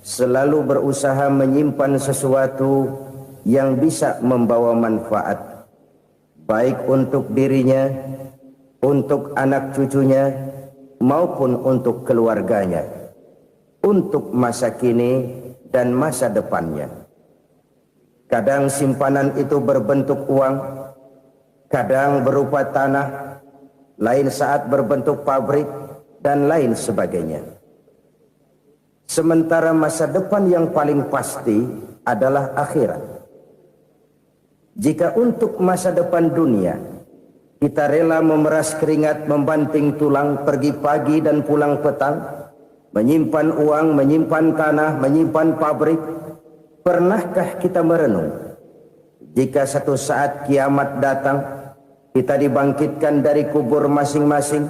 selalu berusaha menyimpan sesuatu yang bisa membawa manfaat, baik untuk dirinya, untuk anak cucunya, maupun untuk keluarganya, untuk masa kini dan masa depannya. Kadang simpanan itu berbentuk uang, kadang berupa tanah, lain saat berbentuk pabrik, dan lain sebagainya. Sementara masa depan yang paling pasti adalah akhirat. Jika untuk masa depan dunia kita rela memeras keringat, membanting tulang, pergi pagi dan pulang petang, menyimpan uang, menyimpan tanah, menyimpan pabrik, pernahkah kita merenung jika satu saat kiamat datang, kita dibangkitkan dari kubur masing-masing,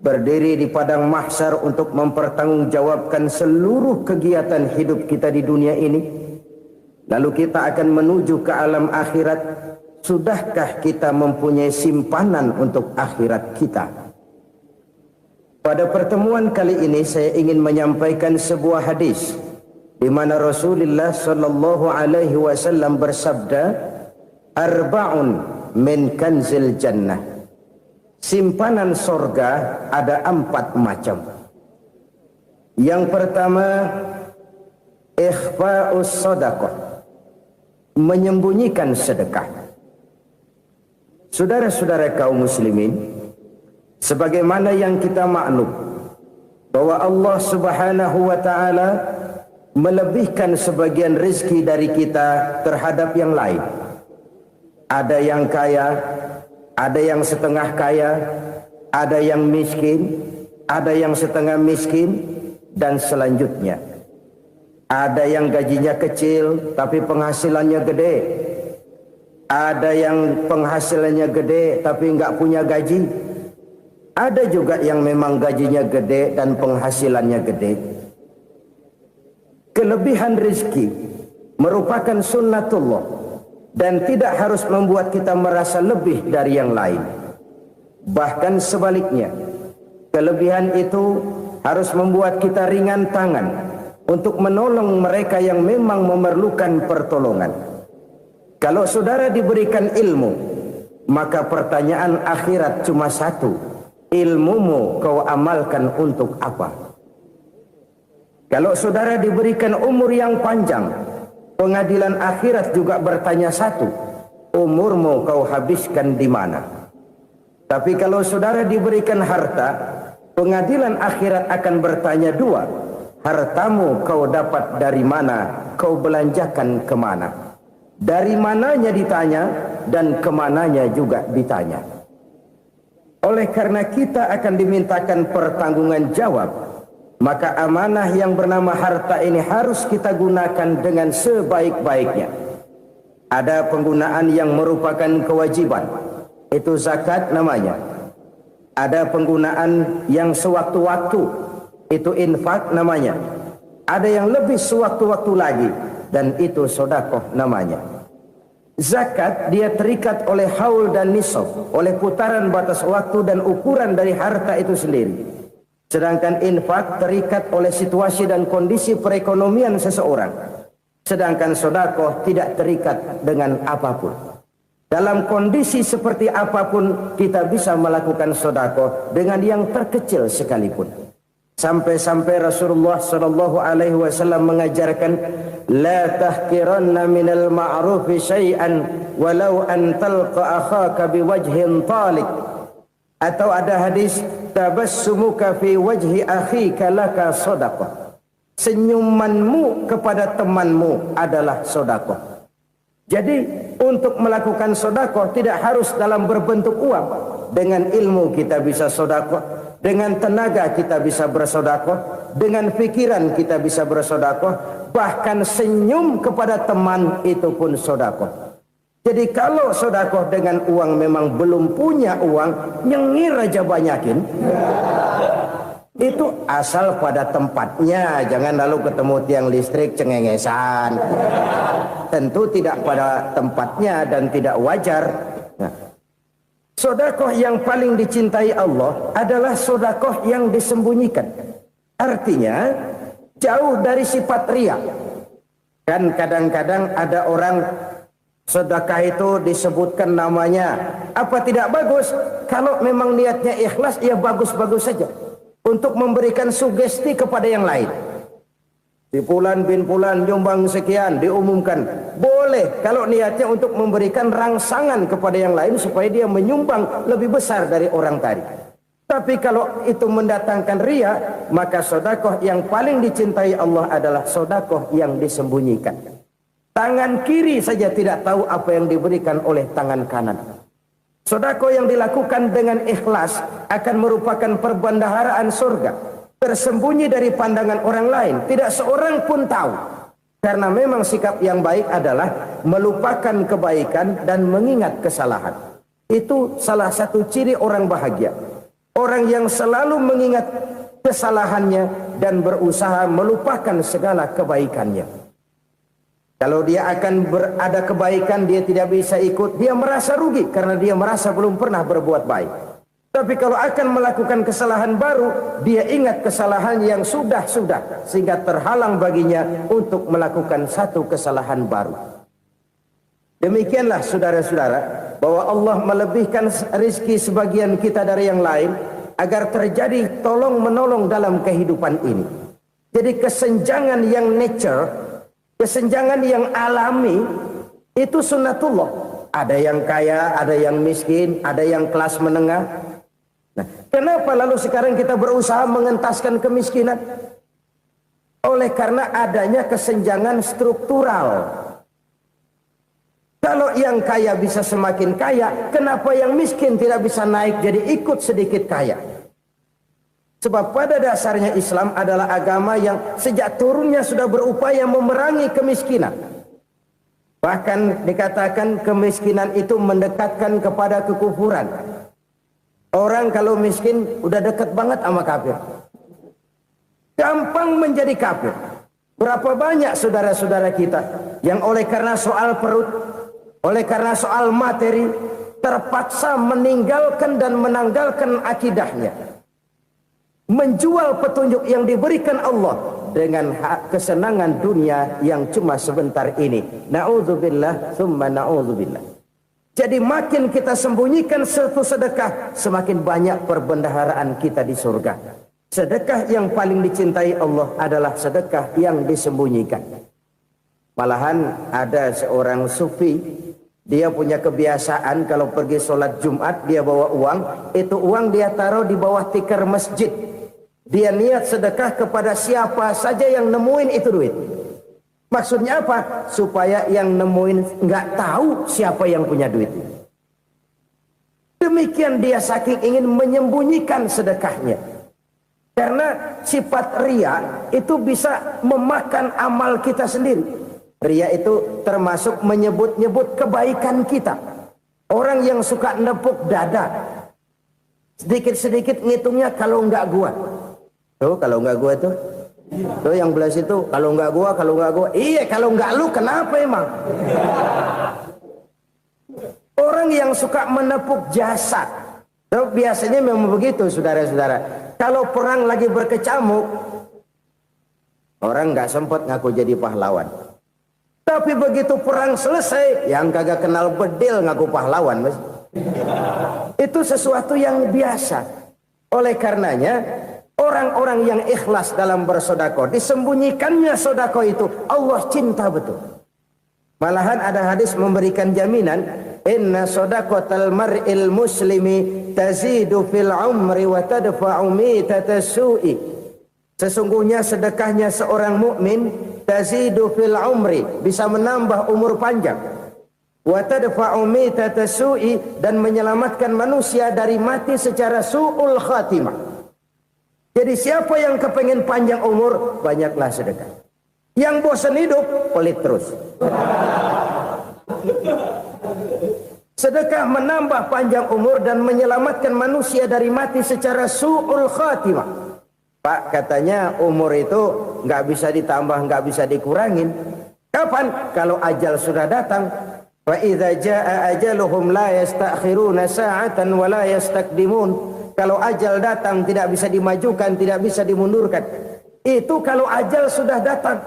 berdiri di padang mahsyar untuk mempertanggungjawabkan seluruh kegiatan hidup kita di dunia ini? Lalu kita akan menuju ke alam akhirat. Sudahkah kita mempunyai simpanan untuk akhirat kita? Pada pertemuan kali ini saya ingin menyampaikan sebuah hadis di mana Rasulullah sallallahu alaihi wasallam bersabda, "Arba'un min kanzil jannah." Simpanan sorga ada 4 macam. Yang pertama, ikhfa'us sadaqah, menyembunyikan sedekah. Saudara-saudara kaum muslimin, sebagaimana yang kita maklum bahwa Allah Subhanahu wa taala melebihkan sebagian rezeki dari kita terhadap yang lain. Ada yang kaya, ada yang setengah kaya, ada yang miskin, ada yang setengah miskin, dan selanjutnya. Ada yang gajinya kecil tapi penghasilannya gede. Ada yang penghasilannya gede tapi enggak punya gaji. Ada juga yang memang gajinya gede dan penghasilannya gede. Kelebihan rezeki merupakan sunnatullah dan tidak harus membuat kita merasa lebih dari yang lain. Bahkan sebaliknya, kelebihan itu harus membuat kita ringan tangan untuk menolong mereka yang memang memerlukan pertolongan. Kalau saudara diberikan ilmu, maka pertanyaan akhirat cuma satu: ilmumu kau amalkan untuk apa? Kalau saudara diberikan umur yang panjang, pengadilan akhirat juga bertanya satu: umurmu kau habiskan di mana? Tapi kalau saudara diberikan harta, pengadilan akhirat akan bertanya dua: hartamu kau dapat dari mana, kau belanjakan kemana? Dari mananya ditanya, dan kemananya juga ditanya. Oleh karena kita akan dimintakan pertanggungan jawab, maka amanah yang bernama harta ini harus kita gunakan dengan sebaik-baiknya. Ada penggunaan yang merupakan kewajiban, itu zakat namanya. Ada penggunaan yang sewaktu-waktu, itu infak namanya. Ada yang lebih sewaktu-waktu lagi, dan itu sedekah namanya. Zakat dia terikat oleh haul dan nisab, oleh putaran batas waktu dan ukuran dari harta itu sendiri. Sedangkan infak terikat oleh situasi dan kondisi perekonomian seseorang. Sedangkan sedekah tidak terikat dengan apapun. Dalam kondisi seperti apapun kita bisa melakukan sedekah dengan yang terkecil sekalipun. Sampai-sampai Rasulullah sallallahu alaihi wasallam mengajarkan, la tahqiranna minal ma'rufi syai'an walau an talqa akhaka biwajhin talik. Atau ada hadis, tabassumuka fi wajhi akhika laka shadaqah. Senyumanmu kepada temanmu adalah sedekah. Jadi untuk melakukan sedekah tidak harus dalam berbentuk uang. Dengan ilmu kita bisa sedekah, dengan tenaga kita bisa bersedekah, dengan pikiran kita bisa bersedekah, bahkan senyum kepada teman itu pun sedekah. Jadi kalau sedekah dengan uang memang belum punya uang, nyengir aja banyakin. Itu asal pada tempatnya, jangan lalu ketemu tiang listrik cengengesan. Tentu tidak pada tempatnya dan tidak wajar. Nah, sedekah yang paling dicintai Allah adalah sedekah yang disembunyikan. Artinya jauh dari sifat riya. Kan kadang-kadang ada orang sedekah itu disebutkan namanya, apa tidak bagus? Kalau memang niatnya ikhlas, ya bagus-bagus saja untuk memberikan sugesti kepada yang lain. Si Fulan bin Fulan nyumbang sekian, diumumkan. Boleh kalau niatnya untuk memberikan rangsangan kepada yang lain supaya dia menyumbang lebih besar dari orang tadi. Tapi kalau itu mendatangkan riya, maka sedekah yang paling dicintai Allah adalah sedekah yang disembunyikan. Tangan kiri saja tidak tahu apa yang diberikan oleh tangan kanan. Sedekah yang dilakukan dengan ikhlas akan merupakan perbendaharaan surga, tersembunyi dari pandangan orang lain, tidak seorang pun tahu. Karena memang sikap yang baik adalah melupakan kebaikan dan mengingat kesalahan. Itu salah satu ciri orang bahagia. Orang yang selalu mengingat kesalahannya dan berusaha melupakan segala kebaikannya. Kalau dia akan berada kebaikan, dia tidak bisa ikut, dia merasa rugi karena dia merasa belum pernah berbuat baik. Tapi kalau akan melakukan kesalahan baru, dia ingat kesalahan yang sudah-sudah, sehingga terhalang baginya untuk melakukan satu kesalahan baru. Demikianlah saudara-saudara, bahwa Allah melebihkan rizki sebagian kita dari yang lain, agar terjadi tolong-menolong dalam kehidupan ini. Jadi kesenjangan yang nature, kesenjangan yang alami, itu sunnatullah. Ada yang kaya, ada yang miskin, ada yang kelas menengah. Nah, kenapa lalu sekarang kita berusaha mengentaskan kemiskinan? Oleh karena adanya kesenjangan struktural. Kalau yang kaya bisa semakin kaya, kenapa yang miskin tidak bisa naik jadi ikut sedikit kaya? Sebab pada dasarnya Islam adalah agama yang sejak turunnya sudah berupaya memerangi kemiskinan. Bahkan dikatakan kemiskinan itu mendekatkan kepada kekufuran. Orang kalau miskin udah dekat banget sama kafir. Gampang menjadi kafir. Berapa banyak saudara-saudara kita yang oleh karena soal perut, oleh karena soal materi, terpaksa meninggalkan dan menanggalkan akidahnya. Menjual petunjuk yang diberikan Allah dengan kesenangan dunia yang cuma sebentar ini. Na'udzubillah, thumma na'udzubillah. Jadi makin kita sembunyikan satu sedekah, semakin banyak perbendaharaan kita di surga. Sedekah yang paling dicintai Allah adalah sedekah yang disembunyikan. Malahan ada seorang sufi, dia punya kebiasaan kalau pergi sholat Jumat dia bawa uang, itu uang dia taruh di bawah tikar masjid. Dia niat sedekah kepada siapa saja yang nemuin itu duit. Maksudnya apa? Supaya yang nemuin nggak tahu siapa yang punya duit. Demikian dia saking ingin menyembunyikan sedekahnya. Karena sifat riya itu bisa memakan amal kita sendiri. Riya itu termasuk menyebut-nyebut kebaikan kita. Orang yang suka nepuk dada, sedikit-sedikit ngitungnya kalau nggak gua. Tuh kalau nggak gua tuh. Tuh yang belas itu kalau nggak gua, kalau nggak gua. Iya kalau nggak lu kenapa emang? Orang yang suka menepuk jasad. Tuh, biasanya memang begitu saudara-saudara. Kalau perang lagi berkecamuk, orang nggak sempat ngaku jadi pahlawan. Tapi begitu perang selesai, yang kagak kenal bedil ngaku pahlawan, mas. Itu sesuatu yang biasa. Oleh karenanya, orang-orang yang ikhlas dalam bersedekah, disembunyikannya sedekah itu, Allah cinta betul. Malahan ada hadis memberikan jaminan, inna sedaqatal mar'il muslimi tazidu fil umri wa tadfa'u mitatas su'i. Sesungguhnya sedekahnya seorang mukmin tazidu fil umri, bisa menambah umur panjang, wa tadfa'u mitatas su'i, dan menyelamatkan manusia dari mati secara su'ul khatimah. Jadi siapa yang kepengen panjang umur, banyaklah sedekah. Yang bosan hidup, pelit terus. Sedekah menambah panjang umur dan menyelamatkan manusia dari mati secara su'ul khatimah. Pak, katanya umur itu nggak bisa ditambah, nggak bisa dikurangin. Kapan? Kalau ajal sudah datang. Fa idza jaa ajaluhum la yastakhiruna sa'atan wa la yastaqdimun. Kalau ajal datang tidak bisa dimajukan, tidak bisa dimundurkan. Itu kalau ajal sudah datang.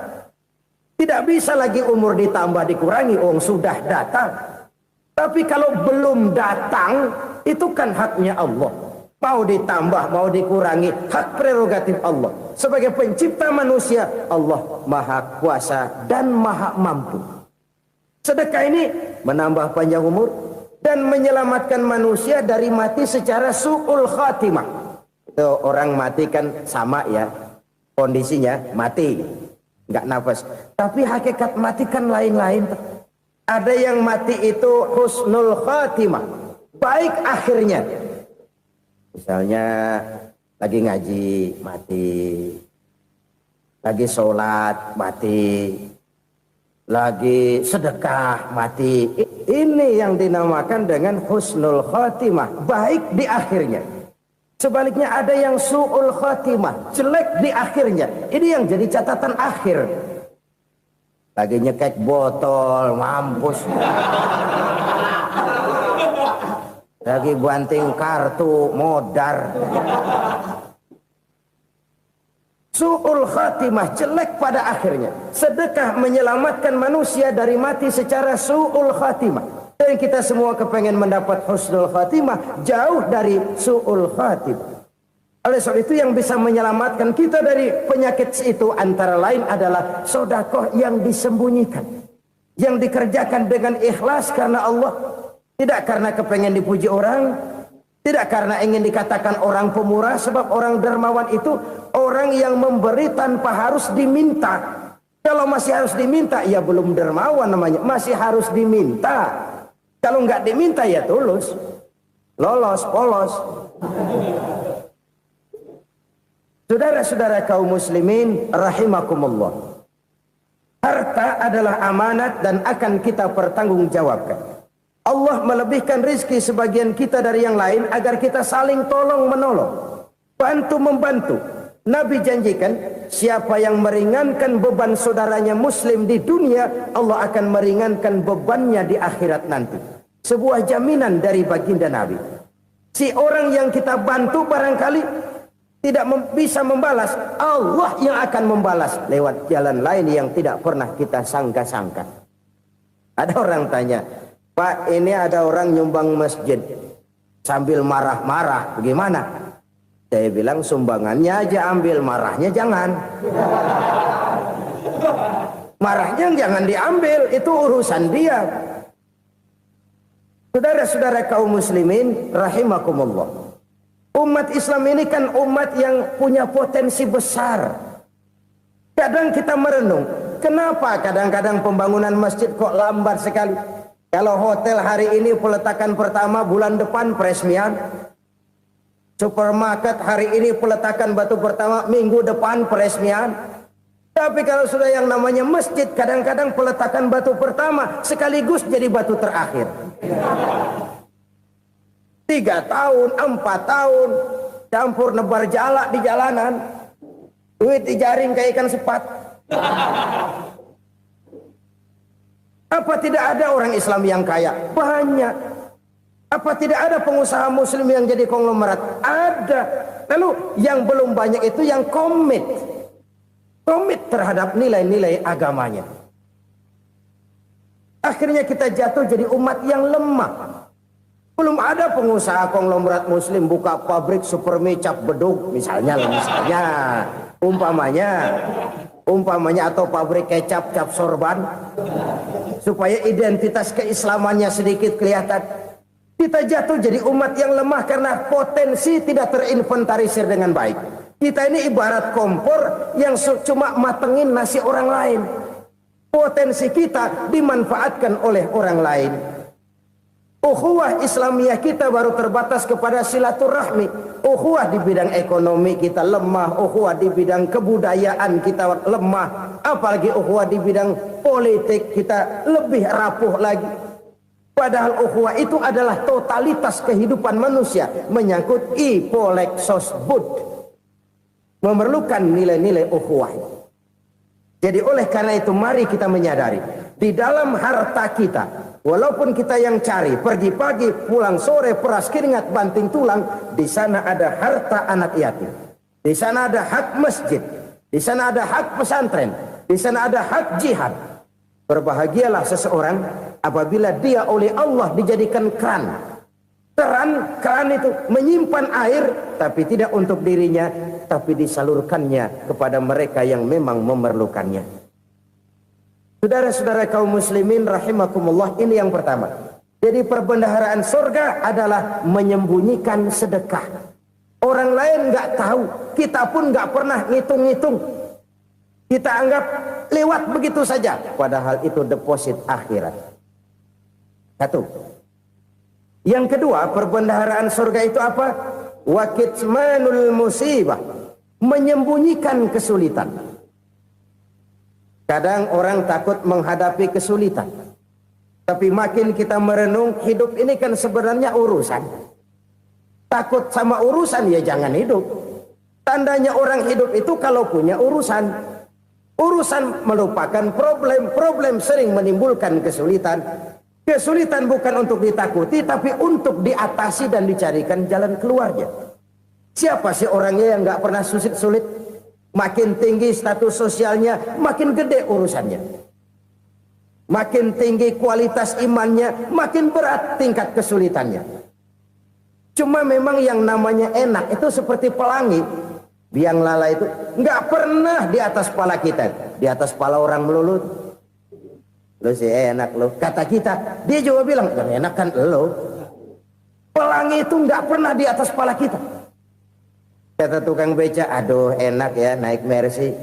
Tidak bisa lagi umur ditambah dikurangi, sudah datang. Tapi kalau belum datang, itu kan haknya Allah. Mau ditambah, mau dikurangi, hak prerogatif Allah. Sebagai pencipta manusia, Allah Maha Kuasa dan Maha Mampu. Sedekah ini menambah panjang umur dan menyelamatkan manusia dari mati secara su'ul khatimah. Itu orang mati kan sama ya, kondisinya mati, nggak nafas. Tapi hakikat mati kan lain-lain. Ada yang mati itu husnul khatimah, baik akhirnya. Misalnya lagi ngaji mati, lagi sholat mati, lagi sedekah mati. Ini yang dinamakan dengan husnul khatimah, baik di akhirnya. Sebaliknya ada yang su'ul khatimah, jelek di akhirnya. Ini yang jadi catatan akhir. Lagi nyekek botol, mampus. Lagi banting kartu, modar. Su'ul khatimah, jelek pada akhirnya. Sedekah menyelamatkan manusia dari mati secara su'ul khatimah. Dan kita semua kepengen mendapat husnul khatimah, jauh dari su'ul khatimah. Oleh sebab itu yang bisa menyelamatkan kita dari penyakit itu antara lain adalah sedekah yang disembunyikan, yang dikerjakan dengan ikhlas karena Allah, tidak karena kepengen dipuji orang, tidak karena ingin dikatakan orang pemurah. Sebab orang dermawan itu orang yang memberi tanpa harus diminta. Kalau masih harus diminta, ya belum dermawan namanya, masih harus diminta. Kalau nggak diminta ya tulus, lolos, polos. Saudara-saudara kaum muslimin rahimakumullah. Harta adalah amanat dan akan kita pertanggungjawabkan. Allah melebihkan rizki sebagian kita dari yang lain agar kita saling tolong menolong, bantu membantu. Nabi janjikan siapa yang meringankan beban saudaranya muslim di dunia, Allah akan meringankan bebannya di akhirat nanti. Sebuah jaminan dari baginda Nabi. Si orang yang kita bantu barangkali tidak bisa membalas, Allah yang akan membalas lewat jalan lain yang tidak pernah kita sangka-sangka. Ada orang tanya, Pak, ini ada orang nyumbang masjid sambil marah-marah, bagaimana? Saya bilang sumbangannya aja ambil, marahnya jangan. Marahnya jangan diambil, itu urusan dia. Saudara-saudara kaum muslimin rahimakumullah. Umat Islam ini kan umat yang punya potensi besar. Kadang kita merenung, kenapa kadang-kadang pembangunan masjid kok lambat sekali? Kalau hotel hari ini peletakan pertama, bulan depan peresmian. Supermarket hari ini peletakan batu pertama, minggu depan peresmian. Tapi kalau sudah yang namanya masjid, kadang-kadang peletakan batu pertama sekaligus jadi batu terakhir. 3 tahun, 4 tahun, campur nebar jalak di jalanan, duit dijaring kayak ikan sepat. Apa tidak ada orang Islam yang kaya? Banyak. Apa tidak ada pengusaha muslim yang jadi konglomerat? Ada. Lalu yang belum banyak itu yang komit terhadap nilai-nilai agamanya. Akhirnya kita jatuh jadi umat yang lemah. Belum ada pengusaha konglomerat muslim buka pabrik supermi cap beduk misalnya umpamanya atau pabrik kecap cap sorban supaya identitas keislamannya sedikit kelihatan. Kita jatuh jadi umat yang lemah karena potensi tidak terinventarisir dengan baik. Kita ini ibarat kompor yang cuma matengin nasi orang lain. Potensi kita dimanfaatkan oleh orang lain. Ukhuwah Islamiyah kita baru terbatas kepada silaturahmi. Ukhuwah di bidang ekonomi kita lemah, ukhuwah di bidang kebudayaan kita lemah, apalagi ukhuwah di bidang politik kita lebih rapuh lagi. Padahal ukhuwah itu adalah totalitas kehidupan manusia, menyangkut ipolek sosbud, memerlukan nilai-nilai ukhuwah. Jadi oleh karena itu mari kita menyadari di dalam harta kita, walaupun kita yang cari, pergi pagi, pulang sore, peras keringat, banting tulang, di sana ada harta anak yatim. Di sana ada hak masjid. di sana ada hak pesantren, di sana ada hak jihad. Berbahagialah seseorang apabila dia oleh Allah dijadikan keran. Keran itu menyimpan air, tapi tidak untuk dirinya, tapi disalurkannya kepada mereka yang memang memerlukannya. Saudara-saudara kaum muslimin rahimakumullah, ini yang pertama. Jadi perbendaharaan surga adalah menyembunyikan sedekah. Orang lain nggak tahu, kita pun nggak pernah ngitung-ngitung. Kita anggap lewat begitu saja, padahal itu deposit akhirat. Satu. Yang kedua, perbendaharaan surga itu apa? Wa kitmanul musibah, menyembunyikan kesulitan. Kadang orang takut menghadapi kesulitan, tapi makin kita merenung, hidup ini kan sebenarnya urusan. Takut sama urusan, ya jangan hidup. Tandanya orang hidup itu kalau punya urusan. Urusan melupakan problem, problem sering menimbulkan kesulitan. Kesulitan bukan untuk ditakuti, tapi untuk diatasi dan dicarikan jalan keluarnya. Siapa sih orangnya yang nggak pernah sulit-sulit? Makin tinggi status sosialnya, makin gede urusannya. Makin tinggi kualitas imannya, makin berat tingkat kesulitannya. Cuma memang yang namanya enak itu seperti pelangi. Biang lala itu nggak pernah di atas kepala kita, di atas kepala orang melulu. Lo sih enak lo, kata kita. Dia juga bilang yang enak kan lo. Pelangi itu nggak pernah di atas kepala kita. Kata tukang beca, aduh enak ya naik Mercy.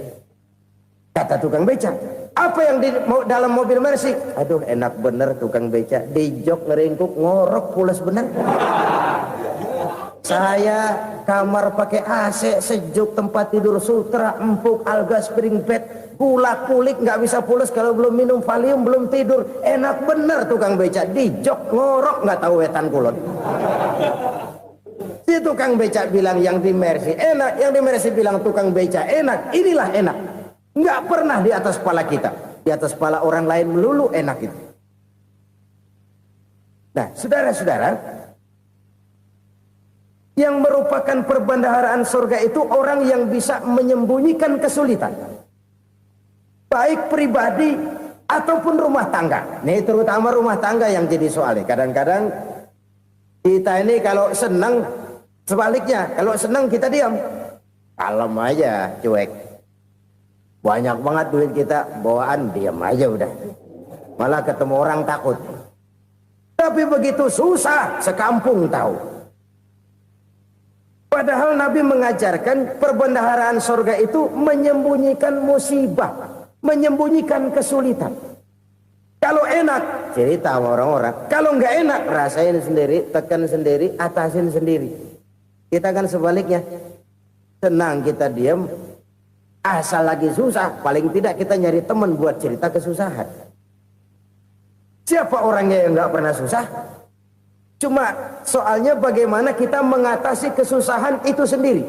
Kata tukang beca, apa yang di dalam mobil Mercy? Aduh enak bener tukang beca, di jok ngeringkuk ngorok pules bener. Saya kamar pakai AC, sejuk, tempat tidur sutra, empuk, alga, spring bed, kulak kulik, nggak bisa pules kalau belum minum Valium, belum tidur. Enak bener tukang beca, di jok ngorok nggak tahu wetan kulon. Si tukang beca bilang yang di Mercy enak, yang di Mercy bilang tukang beca enak. Inilah enak, nggak pernah di atas kepala kita, di atas kepala orang lain melulu enak itu. Nah, saudara-saudara, yang merupakan perbendaharaan surga itu orang yang bisa menyembunyikan kesulitan, baik pribadi ataupun rumah tangga. Nih terutama rumah tangga yang jadi soalnya. Kadang-kadang kita ini kalau senang, sebaliknya kalau senang kita diam, kalem aja, cuek. Banyak banget duit kita bawaan, diam aja udah. Malah ketemu orang takut. Tapi begitu susah, sekampung tahu. Padahal Nabi mengajarkan perbendaharaan surga itu menyembunyikan musibah, menyembunyikan kesulitan. Kalau enak, cerita sama orang-orang. Kalau nggak enak, rasain sendiri, tekan sendiri, atasin sendiri. Kita kan sebaliknya, senang kita diam, asal lagi susah, paling tidak kita nyari teman buat cerita kesusahan. Siapa orangnya yang nggak pernah susah? Cuma soalnya bagaimana kita mengatasi kesusahan itu sendiri.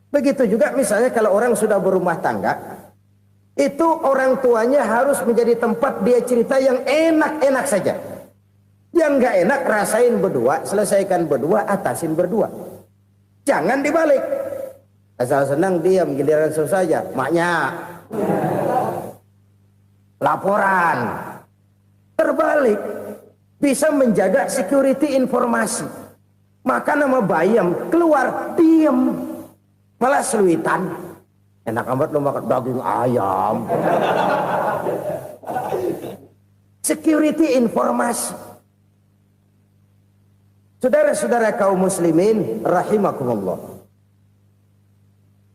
Begitu juga misalnya kalau orang sudah berumah tangga, itu orang tuanya harus menjadi tempat dia cerita yang enak-enak saja. Yang nggak enak rasain berdua, selesaikan berdua, atasin berdua. Jangan dibalik. Asal senang diam, giliran susah aja. Maknya laporan. Terbalik. Bisa menjaga security informasi. Maka nama bayam keluar diam, malah seluitan. Enak amat lo makan daging ayam. Security informasi. Saudara-saudara kaum muslimin rahimakumullah,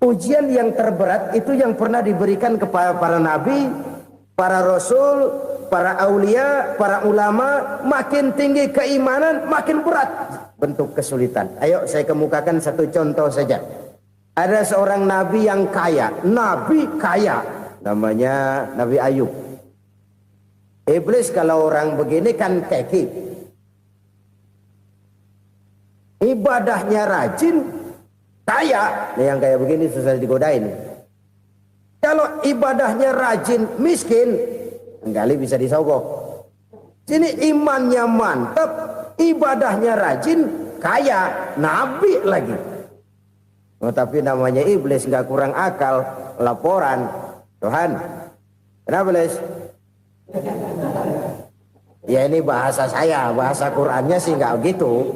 ujian yang terberat itu yang pernah diberikan kepada para nabi, para rasul, para aulia, para ulama. Makin tinggi keimanan, makin berat bentuk kesulitan. Ayo saya kemukakan satu contoh saja. Ada seorang nabi yang kaya, nabi kaya, namanya Nabi Ayub. Iblis kalau orang begini kan keki, ibadahnya rajin, kaya. Nih yang kayak begini susah digodain. Kalau ibadahnya rajin, miskin, kali bisa disogok. Sini imannya mantap, ibadahnya rajin, kaya, nabi lagi. Oh, tapi namanya iblis nggak kurang akal. laporan, Tuhan, kenapa Les? Ya ini bahasa saya, bahasa Qurannya sih nggak gitu.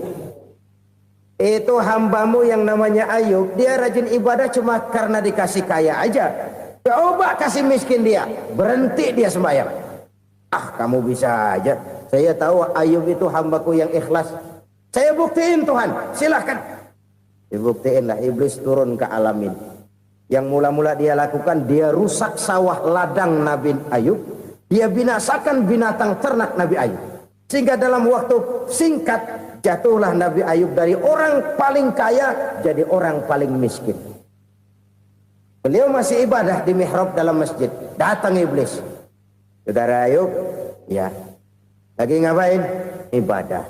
Itu hambamu yang namanya Ayub, dia rajin ibadah cuma karena dikasih kaya aja. Coba kasih miskin dia, berhenti dia sembahyang. Ah, kamu bisa aja. Saya tahu Ayub itu hambaku yang ikhlas. Saya buktiin Tuhan, silahkan. Dibuktiin lah, iblis turun ke alamin. Yang mula-mula dia lakukan, dia rusak sawah ladang Nabi Ayub. Dia binasakan binatang ternak Nabi Ayub. Sehingga dalam waktu singkat, jatuhlah Nabi Ayub dari orang paling kaya jadi orang paling miskin. Beliau masih ibadah di mihrab dalam masjid. Datang iblis. Saudara Ayub, ya, lagi ngapain? Ibadah.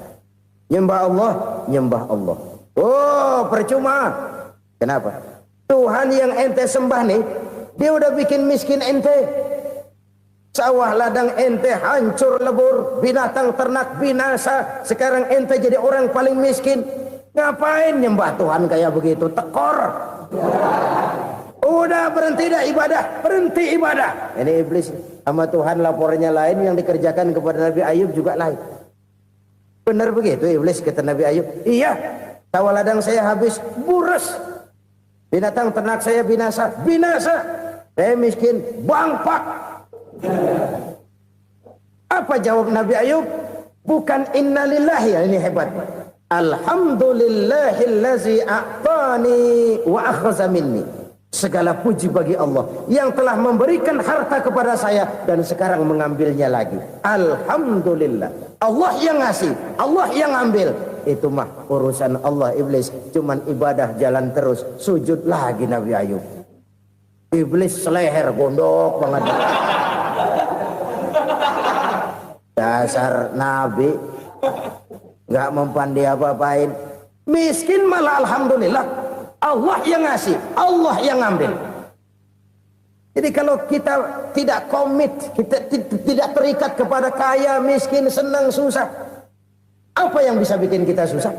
Nyembah Allah, nyembah Allah. Oh, percuma. Kenapa? Tuhan yang ente sembah nih, dia udah bikin miskin ente. Sawah ladang ente hancur lebur, binatang ternak binasa. Sekarang ente jadi orang paling miskin. Ngapain nyembah Tuhan kayak begitu? Tekor. Udah berhenti dah ibadah, berhenti ibadah. Ini iblis sama Tuhan laporannya lain, yang dikerjakan kepada Nabi Ayub juga lain. Benar begitu iblis kata Nabi Ayub? Iya, sawah ladang saya habis, buras. Binatang ternak saya binasa, binasa. Saya miskin, bangpak. Apa jawab Nabi Ayub? Bukan innalillahi, ya ini hebat. Alhamdulillahillazi a'tani wa akhza minni. Segala puji bagi Allah yang telah memberikan harta kepada saya dan sekarang mengambilnya lagi. Alhamdulillah. Allah yang ngasih, Allah yang ambil. Itu mah urusan Allah. Iblis cuman ibadah jalan terus, sujud lagi Nabi Ayub. Iblis seleher gondok banget. Dasar Nabi nggak mempan dia apa-apain. Miskin malah alhamdulillah. Allah yang ngasih, Allah yang ngambil. Jadi kalau kita tidak komit, kita tidak terikat kepada kaya, miskin, senang, susah, apa yang bisa bikin kita susah?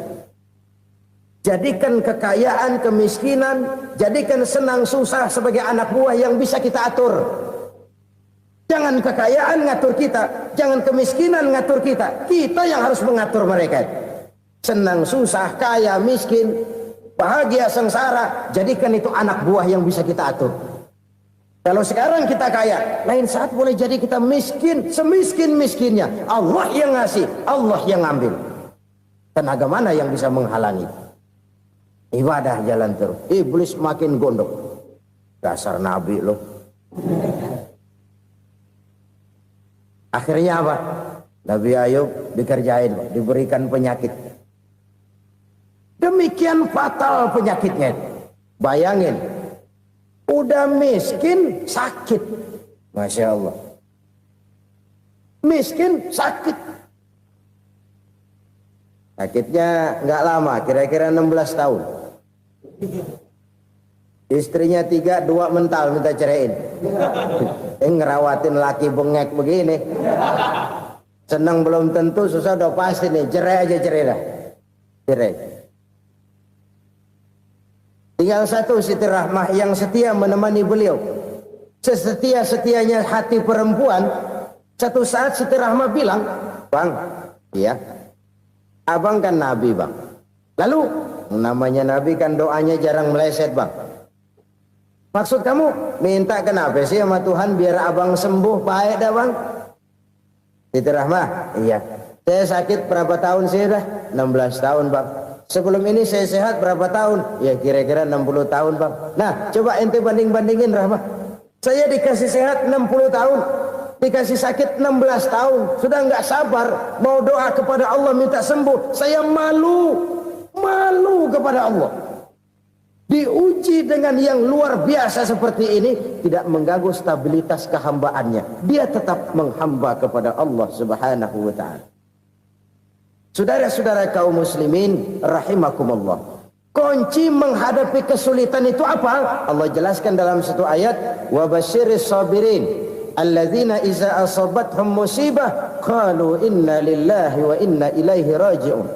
Jadikan kekayaan, kemiskinan, jadikan senang, susah sebagai anak buah yang bisa kita atur. Jangan kekayaan ngatur kita, jangan kemiskinan ngatur kita. Kita yang harus mengatur mereka. Senang, susah, kaya, miskin, bahagia, sengsara, jadikan itu anak buah yang bisa kita atur. Kalau sekarang kita kaya, lain saat boleh jadi kita miskin, semiskin-miskinnya. Allah yang ngasih, Allah yang ngambil. Tenaga mana yang bisa menghalangi? Ibadah jalan terus. Iblis makin gondok. Dasar Nabi loh. Akhirnya apa? Nabi Ayub dikerjain, diberikan penyakit. Demikian fatal penyakitnya. Bayangin, udah miskin sakit. Masya Allah. Miskin sakit. Sakitnya nggak lama, kira-kira 16 tahun. Istrinya 3, 2 mental minta ceraiin. Ngerawatin laki bengek begini. Senang belum tentu, susah udah pasti nih. Cerai aja, cerai dah. Cerai. Tinggal satu Siti Rahmah yang setia menemani beliau. Sesetia-setianya hati perempuan. Satu saat Siti Rahmah bilang, "Bang, iya, abang kan Nabi bang. Lalu, namanya Nabi kan doanya jarang meleset bang. Maksud kamu minta kenapa sih sama Tuhan biar abang sembuh baik dah bang?" Siti Rahmah, iya. Saya sakit berapa tahun sih dah? 16 tahun bang. Sebelum ini saya sehat berapa tahun? Ya kira-kira 60 tahun bang. Nah coba ente banding-bandingin Rahmah. Saya dikasih sehat 60 tahun. Dikasih sakit 16 tahun. Sudah nggak sabar. Mau doa kepada Allah minta sembuh. Saya malu. Malu kepada Allah. Diuji dengan yang luar biasa seperti ini. Tidak mengganggu stabilitas kehambaannya. Dia tetap menghamba kepada Allah subhanahu wa ta'ala. Saudara-saudara kaum muslimin rahimakumullah. Kunci menghadapi kesulitan itu apa? Allah jelaskan dalam satu ayat, wa basyiris sabirin alladzina iza asabathum musibah qalu inna lillahi wa inna ilaihi raji'un.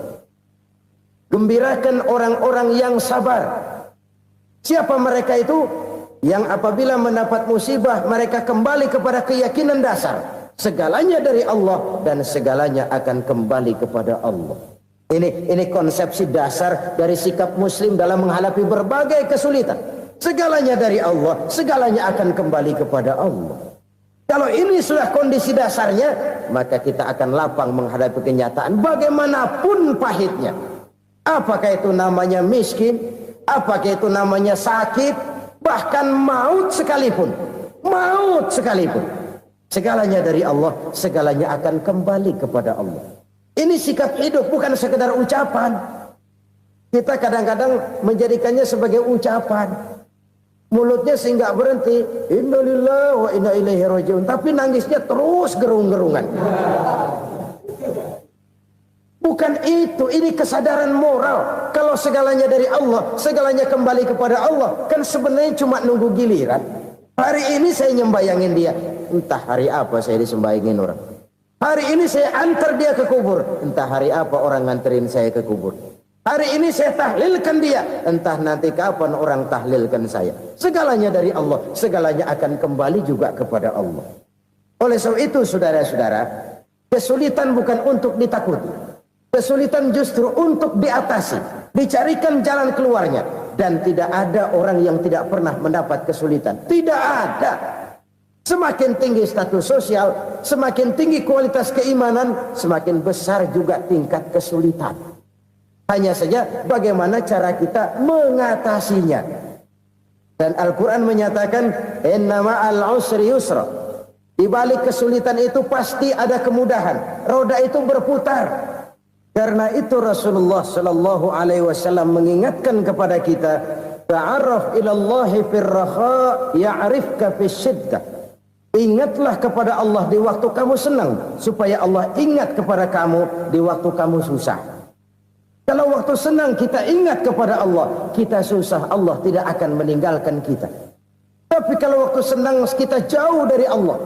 Gembirakan orang-orang yang sabar. Siapa mereka itu? yang apabila mendapat musibah mereka kembali kepada keyakinan dasar segalanya dari Allah dan segalanya akan kembali kepada Allah. Ini konsepsi dasar dari sikap muslim dalam menghadapi berbagai kesulitan. Segalanya dari Allah, segalanya akan kembali kepada Allah. Kalau ini sudah kondisi dasarnya, maka kita akan lapang menghadapi kenyataan bagaimanapun pahitnya. Apakah itu namanya miskin, apakah itu namanya sakit, bahkan maut sekalipun. Maut sekalipun. Segalanya dari Allah, segalanya akan kembali kepada Allah. Ini sikap hidup, bukan sekedar ucapan. Kita kadang-kadang menjadikannya sebagai ucapan. Mulutnya sehingga berhenti, innalillahi wa inna ilaihi rajiun, tapi nangisnya terus gerung-gerungan. Bukan itu, ini kesadaran moral. Kalau segalanya dari Allah, segalanya kembali kepada Allah, kan sebenarnya cuma nunggu giliran. Hari ini saya nyembayangin dia, entah hari apa saya disembayangin orang. Hari ini saya antar dia ke kubur, entah hari apa orang nganterin saya ke kubur. Hari ini saya tahlilkan dia, entah nanti kapan orang tahlilkan saya. Segalanya dari Allah, segalanya akan kembali juga kepada Allah. Oleh sebab itu saudara-saudara, kesulitan bukan untuk ditakuti. Kesulitan justru untuk diatasi, dicarikan jalan keluarnya. Dan tidak ada orang yang tidak pernah mendapat kesulitan. Tidak ada. Semakin tinggi status sosial, semakin tinggi kualitas keimanan, semakin besar juga tingkat kesulitan. Hanya saja bagaimana cara kita mengatasinya. Dan Al-Quran menyatakan, inna ma'al usri yusra. Di balik kesulitan itu pasti ada kemudahan. Roda itu berputar. Karena itu Rasulullah sallallahu alaihi wasallam mengingatkan kepada kita, ta'arraf ilallahi firraha ya'rifka fisyiddah. Ingatlah kepada Allah di waktu kamu senang, supaya Allah ingat kepada kamu di waktu kamu susah. Kalau waktu senang kita ingat kepada Allah, kita susah, Allah tidak akan meninggalkan kita. Tapi kalau waktu senang kita jauh dari Allah,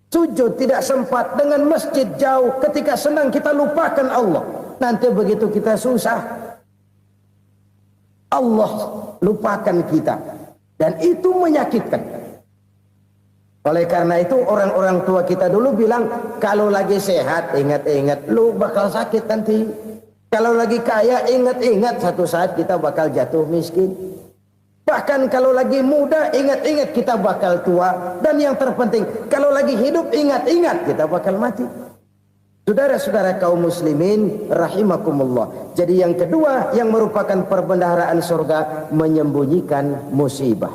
sujud tidak sempat, dengan masjid jauh, ketika senang kita lupakan Allah. Nanti begitu kita susah, Allah lupakan kita. Dan itu menyakitkan. Oleh karena itu orang-orang tua kita dulu bilang, kalau lagi sehat ingat-ingat, lu bakal sakit nanti. Kalau lagi kaya ingat-ingat, satu saat kita bakal jatuh miskin. Bahkan kalau lagi muda ingat-ingat kita bakal tua. Dan yang terpenting, kalau lagi hidup ingat-ingat kita bakal mati. Saudara-saudara kaum muslimin rahimakumullah. Jadi yang kedua yang merupakan perbendaharaan surga, menyembunyikan musibah.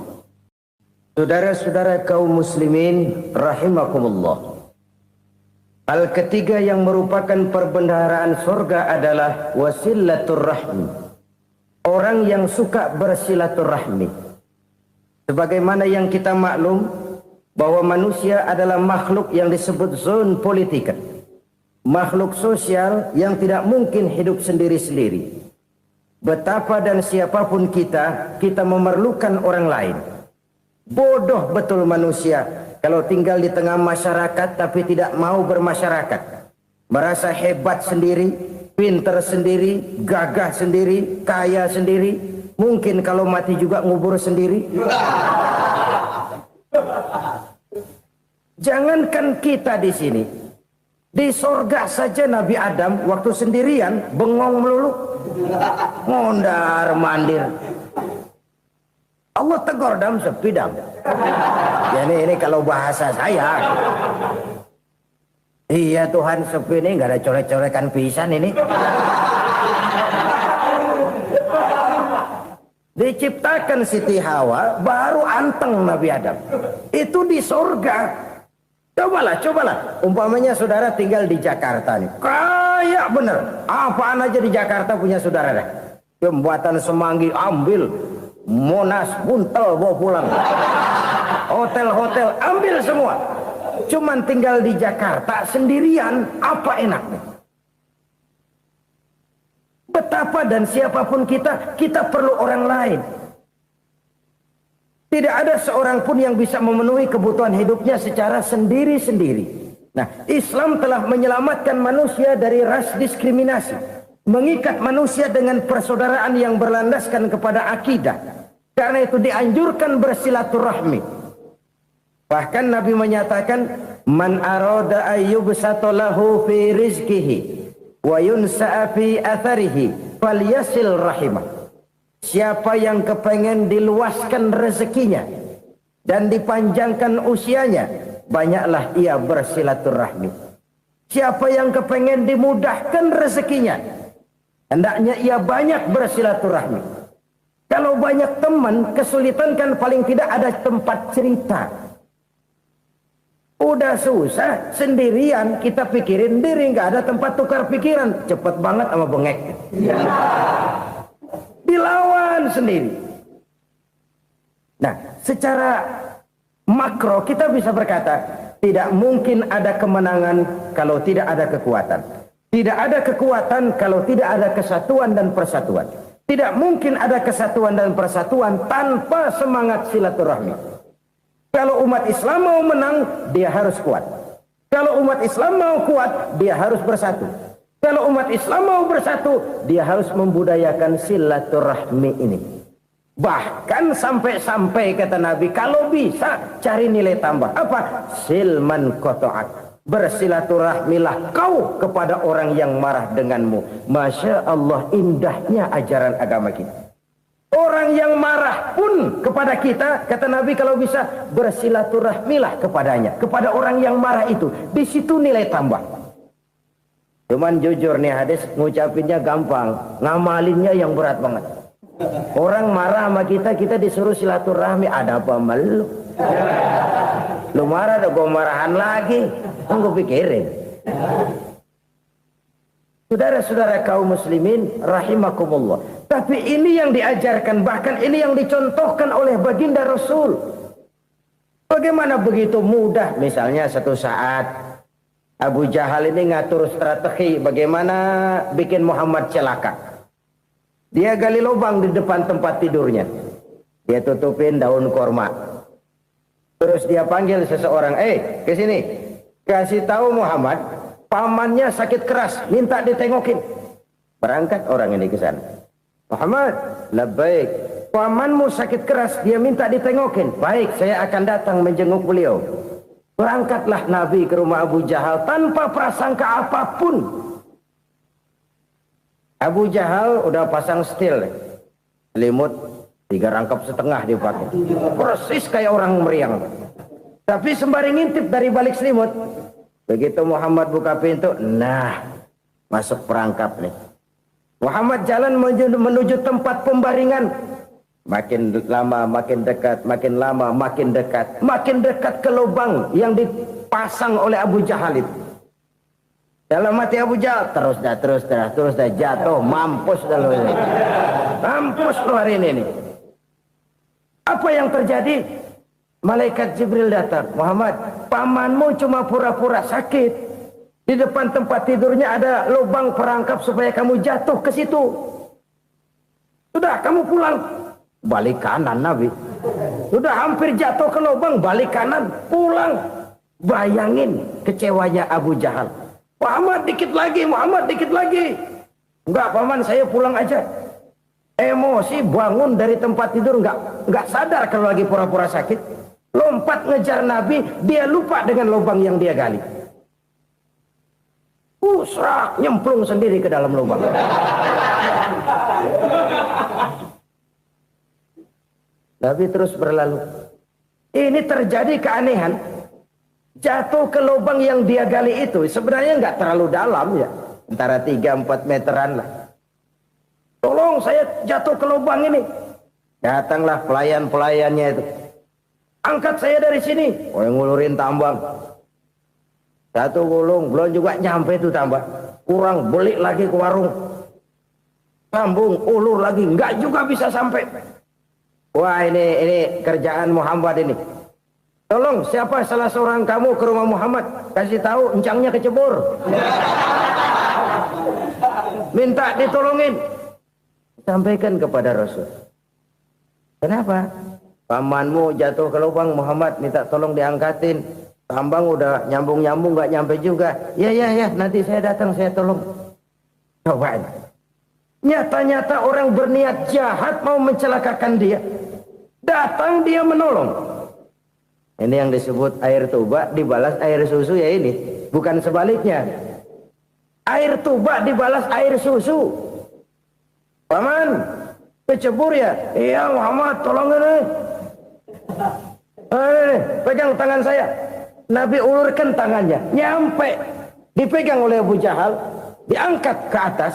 Saudara-saudara kaum muslimin rahimakumullah. Hal ketiga yang merupakan perbendaharaan surga adalah wasilatur rahmi. Orang yang suka bersilaturahmi. Sebagaimana yang kita maklum bahwa manusia adalah makhluk yang disebut zon politika. Makhluk sosial yang tidak mungkin hidup sendiri-sendiri. Betapa dan siapapun kita memerlukan orang lain. Bodoh betul manusia kalau tinggal di tengah masyarakat tapi tidak mau bermasyarakat. Merasa hebat sendiri, pinter sendiri, gagah sendiri, kaya sendiri. Mungkin kalau mati juga ngubur sendiri. Jangankan kita di sini, di sorga saja Nabi Adam waktu sendirian bengong melulu, mondar mandir. Allah tegur dam sepi dam. Ya ini kalau bahasa saya. Iya Tuhan, sepi ini nggak ada coret-corekan pisan ini. Diciptakan Siti Hawa baru anteng Nabi Adam. Itu di sorga. Cobalah. Umpamanya saudara tinggal di Jakarta nih. Kayak bener. Apaan aja di Jakarta punya saudara dah. Jembatan Semanggi ambil. Monas buntel bawa pulang. Hotel-hotel ambil semua. Cuman tinggal di Jakarta sendirian, apa enaknya? Betapa dan siapapun kita perlu orang lain. Tidak ada seorang pun yang bisa memenuhi kebutuhan hidupnya secara sendiri-sendiri. Nah, Islam telah menyelamatkan manusia dari ras diskriminasi. Mengikat manusia dengan persaudaraan yang berlandaskan kepada akidah. Karena itu dianjurkan bersilaturahmi. Bahkan Nabi menyatakan, man arada ayyubsata lahu fi rizqihi wa yunsa'a fi atharihi falyasil rahimah. Siapa yang kepengen diluaskan rezekinya dan dipanjangkan usianya, banyaklah ia bersilaturahmi. Siapa yang kepengen dimudahkan rezekinya, hendaknya ia banyak bersilaturahmi. Kalau banyak teman, kesulitan kan paling tidak ada tempat cerita. Udah susah, sendirian kita pikirin diri, nggak ada tempat tukar pikiran. Cepet banget sama bengek. Dilawan sendiri. Nah, secara makro kita bisa berkata, tidak mungkin ada kemenangan kalau tidak ada kekuatan. Tidak ada kekuatan kalau tidak ada kesatuan dan persatuan. Tidak mungkin ada kesatuan dan persatuan tanpa semangat silaturahmi. Kalau umat Islam mau menang, dia harus kuat. Kalau umat Islam mau kuat, dia harus bersatu. Kalau umat Islam mau bersatu, dia harus membudayakan silaturahmi ini. Bahkan sampai-sampai kata Nabi, kalau bisa cari nilai tambah. Apa? Silman qata'ak. Bersilaturahmilah kau kepada orang yang marah denganmu. Masya Allah, indahnya ajaran agama kita. Orang yang marah pun kepada kita, kata Nabi, kalau bisa bersilaturahmilah kepadanya, kepada orang yang marah itu. Di situ nilai tambah. Cuman jujur nih hadis, ngucapinnya gampang, ngamalinnya yang berat banget. Orang marah sama kita, kita disuruh silaturahmi. Ada apa malu? Lu marah, ada gue marahan lagi. Tunggu pikirin. Saudara-saudara kaum muslimin rahimakumullah. Tapi ini yang diajarkan, bahkan ini yang dicontohkan oleh baginda Rasul. Bagaimana begitu mudah, misalnya satu saat Abu Jahal ini ngatur strategi bagaimana bikin Muhammad celaka. Dia gali lubang di depan tempat tidurnya. Dia tutupin daun korma. Terus dia panggil seseorang, ke sini. Kasih tahu Muhammad, pamannya sakit keras, minta ditengokin. Berangkat orang ini ke sana. Muhammad, labbaik. Pamanmu sakit keras, dia minta ditengokin. Baik, saya akan datang menjenguk beliau. Berangkatlah Nabi ke rumah Abu Jahal tanpa prasangka apapun. Abu Jahal udah pasang setil, selimut 3 rangkap setengah dipakai. Persis kayak orang meriang. Tapi sembari ngintip dari balik selimut, begitu Muhammad buka pintu, nah masuk perangkap nih. Muhammad jalan menuju tempat pembaringan. Makin lama makin dekat, makin lama makin dekat. Makin dekat ke lubang yang dipasang oleh Abu Jahal itu. Dalam hati Abu Jahal, terus dah jatuh, mampus dah lo ini. Mampus lo hari ini nih. Apa yang terjadi? Malaikat Jibril datang. Muhammad, pamanmu cuma pura-pura sakit. Di depan tempat tidurnya ada lubang perangkap supaya kamu jatuh ke situ. Sudah, kamu pulang. Balik kanan Nabi. Sudah hampir jatuh ke lubang, balik kanan, pulang. Bayangin kecewanya Abu Jahal. Muhammad dikit lagi, Muhammad dikit lagi. Enggak paman, saya pulang aja. Emosi bangun dari tempat tidur, enggak sadar kalau lagi pura-pura sakit. Lompat ngejar Nabi, dia lupa dengan lubang yang dia gali. Serak, nyemplung sendiri ke dalam lubang. Nabi terus berlalu. Ini terjadi keanehan. Jatuh ke lubang yang dia gali itu sebenarnya nggak terlalu dalam ya, antara 3-4 meteran lah. Tolong saya jatuh ke lubang ini. Datanglah pelayan-pelayannya itu. Angkat saya dari sini. Oh, yang ngulurin tambang. Satu gulung, belum juga nyampe itu tambang. Kurang, beli lagi ke warung. Sambung, ulur lagi, nggak juga bisa sampai. Wah, ini kerjaan Muhammad ini. Tolong, siapa salah seorang kamu ke rumah Muhammad, kasih tahu encangnya kecebur. Minta ditolongin. Sampaikan kepada Rasul. Kenapa? Pamanmu jatuh ke lubang, Muhammad minta tolong diangkatin. Tambang udah nyambung-nyambung nggak nyampe juga. Ya, nanti saya datang, saya tolong. Coba. Nyata-nyata orang berniat jahat mau mencelakakan dia. Datang dia menolong. Ini yang disebut air tuba dibalas air susu ya ini. Bukan sebaliknya. Air tuba dibalas air susu. Paman, kecebur ya? Iya Muhammad, tolong ini. Pegang tangan saya. Nabi ulurkan tangannya. Nyampe. Dipegang oleh Abu Jahal. Diangkat ke atas.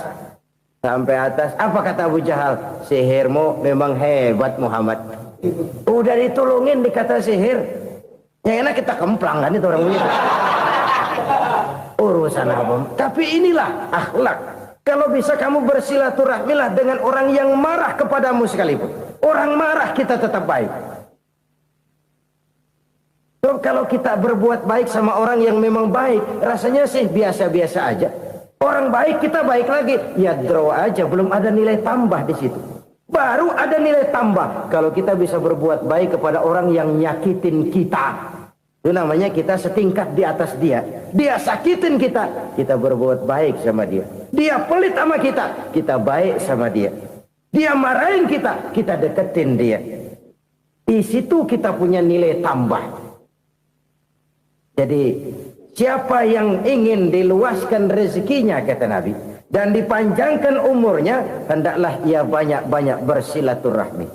Sampai atas. Apa kata Abu Jahal? Sihirmu memang hebat Muhammad. Udah ditolongin dikata sihir. Yang enak kita kemplang kan itu orang begitu. Urusan apa? Tapi inilah akhlak. Kalau bisa kamu bersilaturahmilah dengan orang yang marah kepadamu sekalipun. Orang marah kita tetap baik. So, kalau kita berbuat baik sama orang yang memang baik, rasanya sih biasa-biasa aja. Orang baik kita baik lagi. Ya draw aja, belum ada nilai tambah di situ. Baru ada nilai tambah kalau kita bisa berbuat baik kepada orang yang nyakitin kita. Itu namanya kita setingkat di atas dia. Dia sakitin kita, kita berbuat baik sama dia. Dia pelit sama kita, kita baik sama dia. Dia marahin kita, kita deketin dia. Di situ kita punya nilai tambah. Jadi siapa yang ingin diluaskan rezekinya kata Nabi dan dipanjangkan umurnya, hendaklah ia banyak-banyak bersilaturahmi.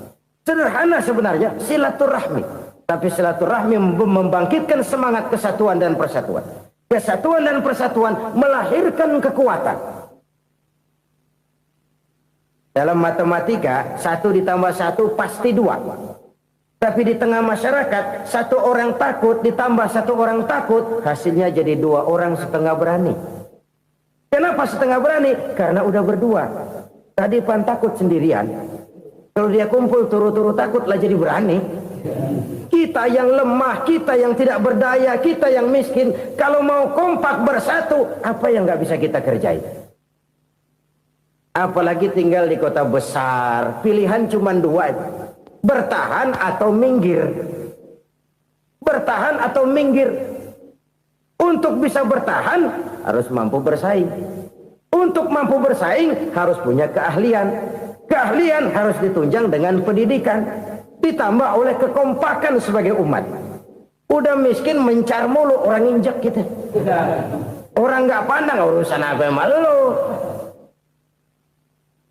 Sederhana sebenarnya silaturahmi. Tapi silaturahmi membangkitkan semangat kesatuan dan persatuan. Kesatuan dan persatuan melahirkan kekuatan. Dalam matematika, 1 ditambah 1 pasti 2. Tapi di tengah masyarakat, 1 orang takut ditambah 1 orang takut, hasilnya jadi 2 orang setengah berani. Kenapa setengah berani? Karena udah berdua. Tadi pan takut sendirian. Kalau dia kumpul turu-turu takutlah jadi berani. Kita yang lemah, kita yang tidak berdaya, kita yang miskin, kalau mau kompak bersatu, apa yang nggak bisa kita kerjain? Apalagi tinggal di kota besar, pilihan cuma 2, bertahan atau minggir. Bertahan atau minggir. Untuk bisa bertahan harus mampu bersaing. Untuk mampu bersaing harus punya keahlian. Keahlian harus ditunjang dengan pendidikan. Ditambah oleh kekompakan sebagai umat. Udah miskin mencar mulu, orang injek kita. Orang nggak pandang urusan apa malu.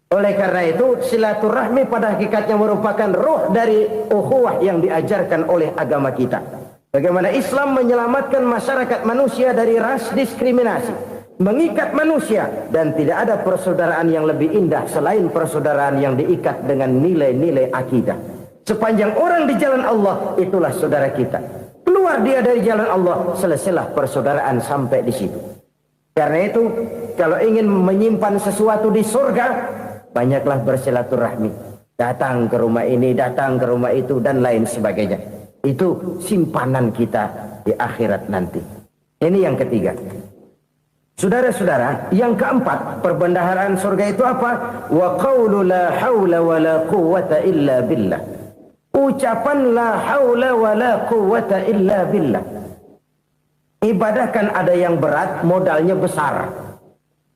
Oleh karena itu silaturahmi pada hakikatnya merupakan ruh dari ukhuwah yang diajarkan oleh agama kita. Bagaimana Islam menyelamatkan masyarakat manusia dari ras diskriminasi, mengikat manusia, dan tidak ada persaudaraan yang lebih indah selain persaudaraan yang diikat dengan nilai-nilai akidah. Sepanjang orang di jalan Allah, itulah saudara kita. Keluar dia dari jalan Allah, selesailah persaudaraan sampai di situ. Karena itu, kalau ingin menyimpan sesuatu di surga, banyaklah bersilaturahmi. Datang ke rumah ini, datang ke rumah itu, dan lain sebagainya. Itu simpanan kita di akhirat nanti. Ini yang ketiga. Saudara-saudara, yang keempat, perbendaharaan surga itu apa? Wa qawlu la hawla wa la quwwata illa billah. Ucapan la haula wa la quwwata illa billah. Ibadah kan ada yang berat, modalnya besar.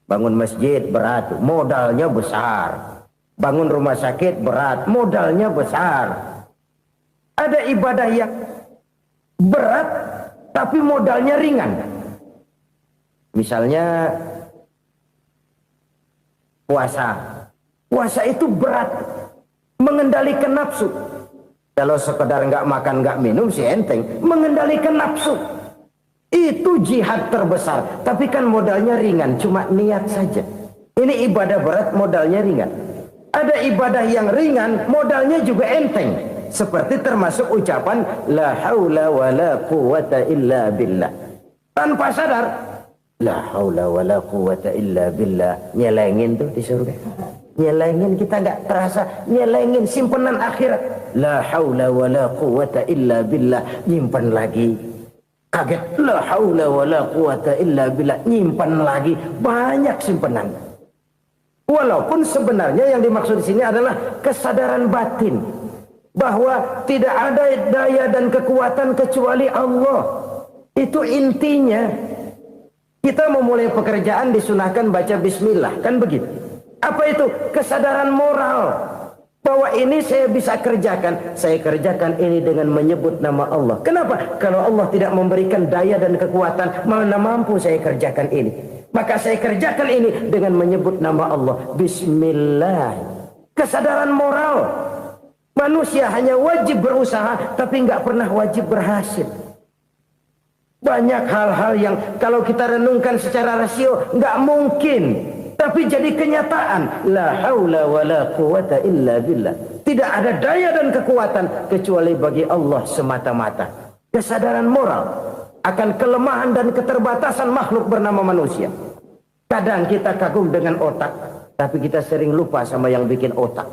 Bangun masjid berat, modalnya besar. Bangun rumah sakit berat, modalnya besar. Ada ibadah yang berat tapi modalnya ringan. Misalnya puasa. Puasa itu berat, mengendalikan nafsu. Kalau sekedar nggak makan nggak minum sih enteng, mengendalikan nafsu itu jihad terbesar. Tapi kan modalnya ringan, cuma niat saja. Ini ibadah berat, modalnya ringan. Ada ibadah yang ringan, modalnya juga enteng. Seperti termasuk ucapan la haula wa la quwwata illa billah. Tanpa sadar, la haula wa la quwwata illa billah, nyelengin tuh di surga. Nyelengin, kita nggak terasa, nyelengin simpenan akhirat. La haula wa la quwwata illa billah, nyimpan lagi. Kaget, la haula wa la quwwata illa billah, nyimpan lagi. Banyak simpanan. Walaupun sebenarnya yang dimaksud di sini adalah kesadaran batin bahwa tidak ada daya dan kekuatan kecuali Allah. Itu intinya. Kita memulai pekerjaan disunahkan baca bismillah, kan begitu. Apa itu? Kesadaran moral. Bahwa ini saya bisa kerjakan. Saya kerjakan ini dengan menyebut nama Allah. Kenapa? Kalau Allah tidak memberikan daya dan kekuatan, mana mampu saya kerjakan ini. Maka saya kerjakan ini dengan menyebut nama Allah. Bismillah. Kesadaran moral. Manusia hanya wajib berusaha, tapi nggak pernah wajib berhasil. Banyak hal-hal yang kalau kita renungkan secara rasio nggak mungkin, tapi jadi kenyataan. La haula wa la quwata illa billah. Tidak ada daya dan kekuatan kecuali bagi Allah semata-mata. Kesadaran moral akan kelemahan dan keterbatasan makhluk bernama manusia. Kadang kita kagum dengan otak, tapi kita sering lupa sama yang bikin otak.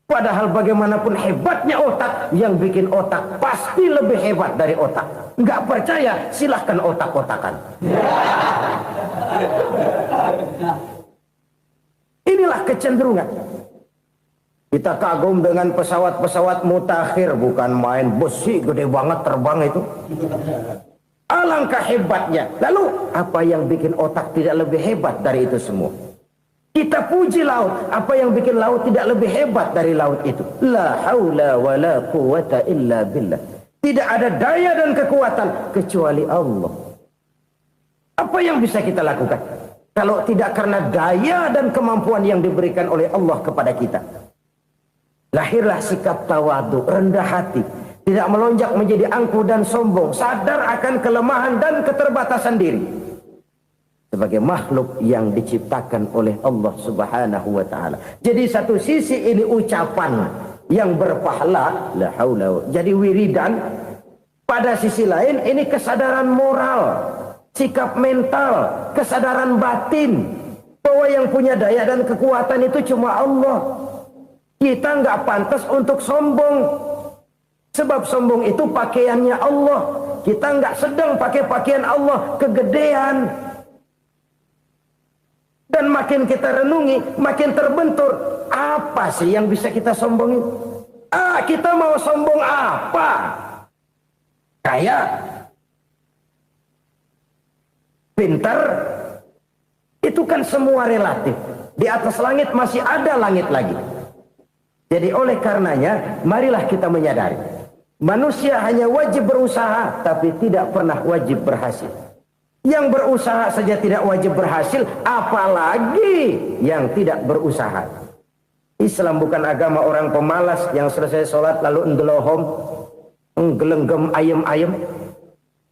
Padahal bagaimanapun hebatnya otak, yang bikin otak pasti lebih hebat dari otak. Nggak percaya, silahkan otak-otakan. Inilah kecenderungan. Kita kagum dengan pesawat-pesawat mutakhir, bukan main besi gede banget terbang itu. Alangkah hebatnya. Lalu apa yang bikin otak tidak lebih hebat dari itu semua? Kita puji laut, apa yang bikin laut tidak lebih hebat dari laut itu? La haula wa la quwata illa billah. Tidak ada daya dan kekuatan kecuali Allah. Apa yang bisa kita lakukan? Kalau tidak karena daya dan kemampuan yang diberikan oleh Allah kepada kita. Lahirlah sikap tawadu, rendah hati. Tidak melonjak menjadi angkuh dan sombong. Sadar akan kelemahan dan keterbatasan diri. Sebagai makhluk yang diciptakan oleh Allah Subhanahu wa ta'ala. Jadi satu sisi ini ucapan yang berpahala, la haula, jadi wiridan. Pada sisi lain ini kesadaran moral, sikap mental, kesadaran batin, bahwa yang punya daya dan kekuatan itu cuma Allah. Kita nggak pantas untuk sombong, sebab sombong itu pakaiannya Allah. Kita nggak sedang pakai pakaian Allah, kegedean. Dan makin kita renungi, makin terbentur. Apa sih yang bisa kita sombongin? Kita mau sombong apa? Kaya? Pintar? Itu kan semua relatif. Di atas langit masih ada langit lagi. Jadi oleh karenanya, marilah kita menyadari. Manusia hanya wajib berusaha, tapi tidak pernah wajib berhasil. Yang berusaha saja tidak wajib berhasil, apalagi yang tidak berusaha. Islam bukan agama orang pemalas yang selesai sholat lalu enggelohom, enggelenggem ayem-ayem.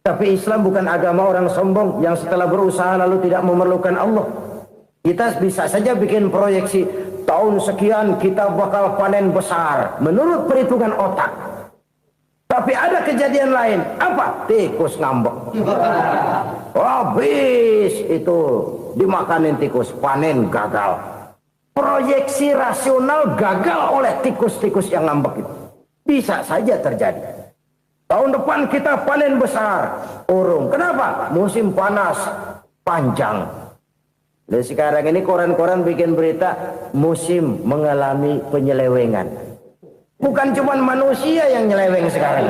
Tapi Islam bukan agama orang sombong yang setelah berusaha lalu tidak memerlukan Allah. Kita bisa saja bikin proyeksi, tahun sekian kita bakal panen besar menurut perhitungan otak. Tapi ada kejadian lain. Apa? Tikus ngambek. Habis itu dimakanin tikus, panen gagal. Proyeksi rasional gagal oleh tikus-tikus yang ngambek itu. Bisa saja terjadi. Tahun depan kita panen besar, urung. Kenapa? Musim panas panjang. Dan sekarang ini koran-koran bikin berita musim mengalami penyelewengan. Bukan cuma manusia yang nyeleweng sekarang.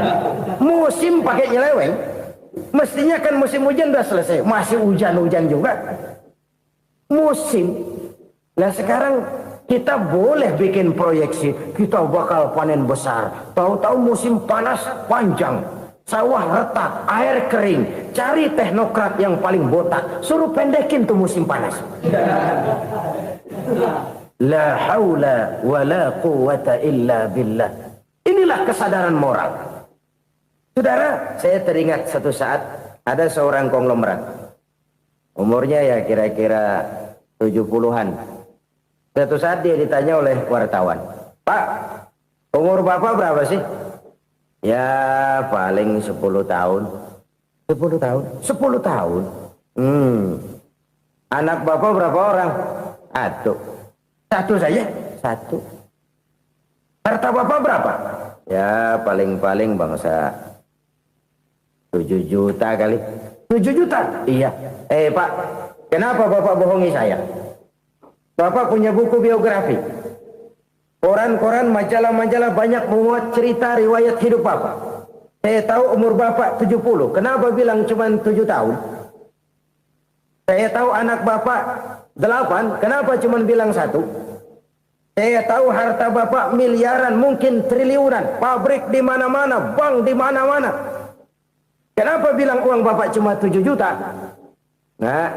Musim pakai nyeleweng. Mestinya kan musim hujan udah selesai. Masih hujan-hujan juga. Musim. Nah sekarang kita boleh bikin proyeksi. Kita bakal panen besar. Tahu-tahu musim panas panjang. Sawah retak, air kering. Cari teknokrat yang paling botak. Suruh pendekin tuh musim panas. La haula wa la quwata illa billah. Inilah kesadaran moral. Saudara, saya teringat satu saat ada seorang konglomerat. Umurnya ya kira-kira 70-an. Satu saat dia ditanya oleh wartawan, "Pak, umur Bapak berapa sih?" "Ya paling 10 tahun." 10 tahun? 10 tahun? Anak Bapak berapa orang? Satu saja? Satu. Harta Bapak berapa? Ya paling-paling bangsa 7 juta kali. 7 juta? Iya. Pak, kenapa Bapak bohongi saya? Bapak punya buku biografi. Koran-koran, majalah-majalah banyak memuat cerita riwayat hidup Bapak. Saya tahu umur Bapak 70. Kenapa bilang cuma 7 tahun? Saya tahu anak Bapak 8. Kenapa cuma bilang 1? Saya tahu harta bapak miliaran, mungkin triliunan, pabrik di mana-mana, bank di mana-mana. Kenapa bilang uang bapak cuma 7 juta? Nah,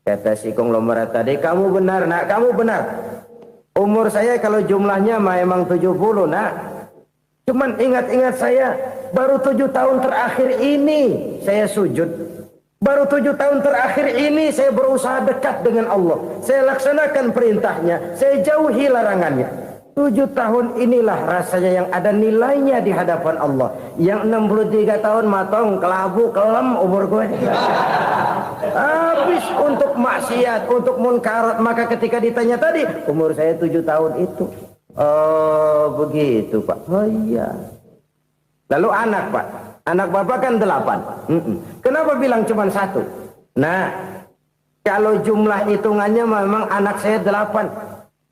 kata si konglomerat tadi, kamu benar nak, kamu benar. Umur saya kalau jumlahnya memang 70 nak. Cuman ingat-ingat saya, baru 7 tahun terakhir ini saya sujud. Baru 7 tahun terakhir ini saya berusaha dekat dengan Allah. Saya laksanakan perintahnya, saya jauhi larangannya. 7 tahun inilah rasanya yang ada nilainya di hadapan Allah. Yang 63 tahun matong, kelabu, kelam umur gue. Habis untuk maksiat, untuk munkarat. Maka ketika ditanya tadi, umur saya 7 tahun itu. Oh begitu Pak. Oh iya. Lalu anak Pak. Anak bapak kan 8. Kenapa bilang cuma 1? Nah, kalau jumlah hitungannya memang anak saya 8.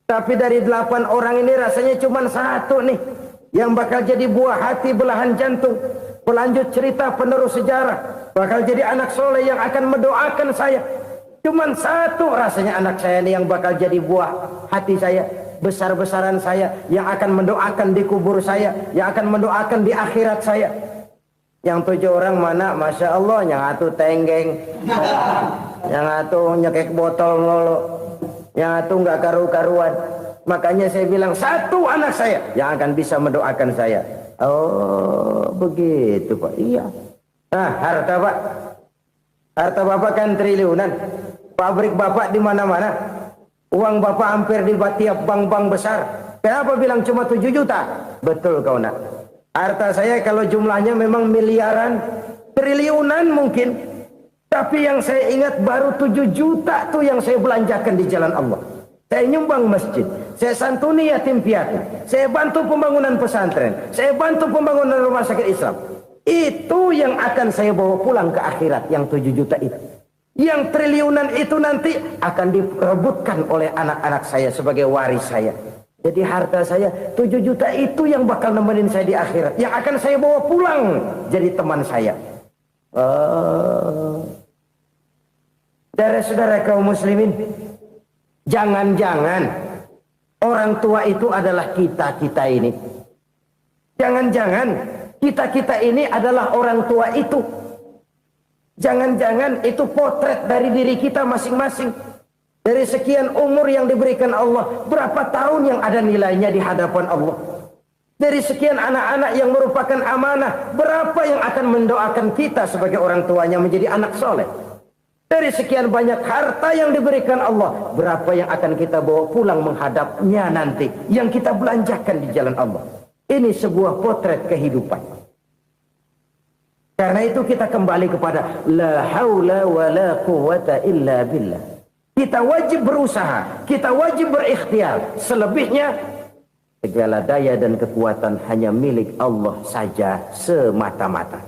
Tapi dari 8 orang ini rasanya cuma 1 nih. Yang bakal jadi buah hati, belahan jantung. Pelanjut cerita, penerus sejarah. Bakal jadi anak soleh yang akan mendoakan saya. Cuma 1 rasanya anak saya ini yang bakal jadi buah hati saya. Besar-besaran saya. Yang akan mendoakan di kubur saya. Yang akan mendoakan di akhirat saya. Yang 7 orang mana, Masya Allah, yang atu tenggeng, yang atu nyekek botol lolo, yang atu nggak karu-karuan. Makanya saya bilang 1 anak saya yang akan bisa mendoakan saya. Oh begitu Pak. Iya. Nah harta Pak, harta bapak kan triliunan, pabrik bapak di mana-mana, uang bapak hampir di tiap bank-bank besar. Kenapa bilang cuma 7 juta? Betul kau nak. Harta saya kalau jumlahnya memang miliaran, triliunan mungkin. Tapi yang saya ingat baru 7 juta tuh yang saya belanjakan di jalan Allah. Saya nyumbang masjid, saya santuni yatim piatu, saya bantu pembangunan pesantren, saya bantu pembangunan rumah sakit Islam. Itu yang akan saya bawa pulang ke akhirat, yang 7 juta itu. Yang triliunan itu nanti akan diperebutkan oleh anak-anak saya sebagai waris saya. Jadi harta saya 7 juta itu yang bakal nemenin saya di akhirat. Yang akan saya bawa pulang jadi teman saya. Saudara-saudara kaum muslimin, jangan-jangan orang tua itu adalah kita-kita ini. Jangan-jangan kita-kita ini adalah orang tua itu. Jangan-jangan itu potret dari diri kita masing-masing. Dari sekian umur yang diberikan Allah, berapa tahun yang ada nilainya di hadapan Allah? Dari sekian anak-anak yang merupakan amanah, berapa yang akan mendoakan kita sebagai orang tuanya menjadi anak soleh? Dari sekian banyak harta yang diberikan Allah, berapa yang akan kita bawa pulang menghadapnya nanti, yang kita belanjakan di jalan Allah? Ini sebuah potret kehidupan. Karena itu kita kembali kepada la haula wa la quwwata illa billah. Kita wajib berusaha, kita wajib berikhtiar. Selebihnya, segala daya dan kekuatan hanya milik Allah saja semata-mata.